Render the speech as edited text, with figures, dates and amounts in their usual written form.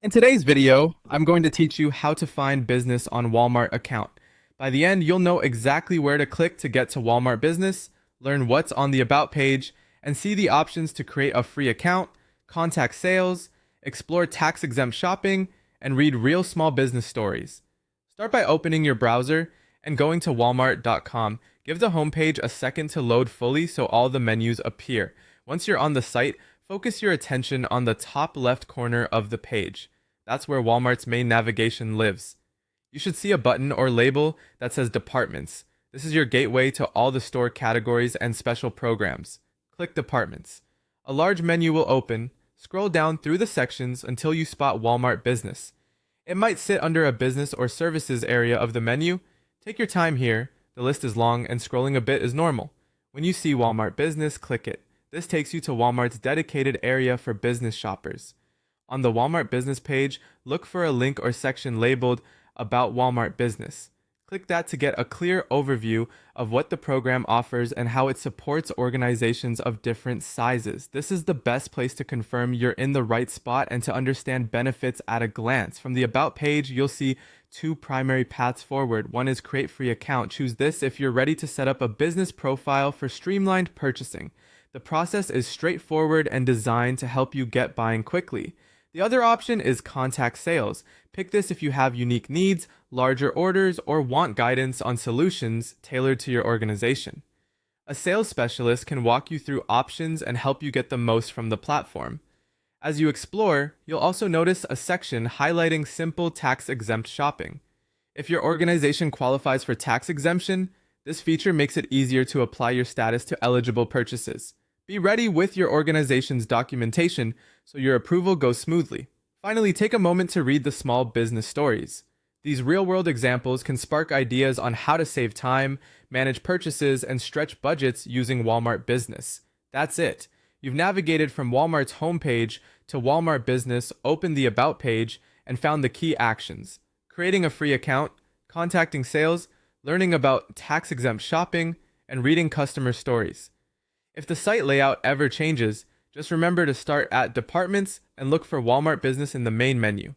In today's video, I'm going to teach you how to find business on Walmart account. By the end, you'll know exactly where to click to get to Walmart Business, learn what's on the About page, and see the options to create a free account, contact sales, explore tax-exempt shopping, and read real small business stories. Start by opening your browser and going to walmart.com. Give the homepage a second to load fully so all the menus appear. Once you're on the site, focus your attention on the top left corner of the page. That's where Walmart's main navigation lives. You should see a button or label that says Departments. This is your gateway to all the store categories and special programs. Click Departments. A large menu will open. Scroll down through the sections until you spot Walmart Business. It might sit under a business or services area of the menu. Take your time here. The list is long and scrolling a bit is normal. When you see Walmart Business, click it. This takes you to Walmart's dedicated area for business shoppers. On the Walmart Business page, look for a link or section labeled About Walmart Business. Click that to get a clear overview of what the program offers and how it supports organizations of different sizes. This is the best place to confirm you're in the right spot and to understand benefits at a glance. From the About page, you'll see two primary paths forward. One is Create Free Account. Choose this if you're ready to set up a business profile for streamlined purchasing. The process is straightforward and designed to help you get buying quickly. The other option is Contact Sales. Pick this if you have unique needs, larger orders, or want guidance on solutions tailored to your organization. A sales specialist can walk you through options and help you get the most from the platform. As you explore, you'll also notice a section highlighting simple tax-exempt shopping. If your organization qualifies for tax exemption, this feature makes it easier to apply your status to eligible purchases. Be ready with your organization's documentation so your approval goes smoothly. Finally, take a moment to read the small business stories. These real-world examples can spark ideas on how to save time, manage purchases, and stretch budgets using Walmart Business. That's it. You've navigated from Walmart's homepage to Walmart Business, opened the About page, and found the key actions: creating a free account, contacting sales, learning about tax-exempt shopping, and reading customer stories. If the site layout ever changes, just remember to start at Departments and look for Walmart Business in the main menu.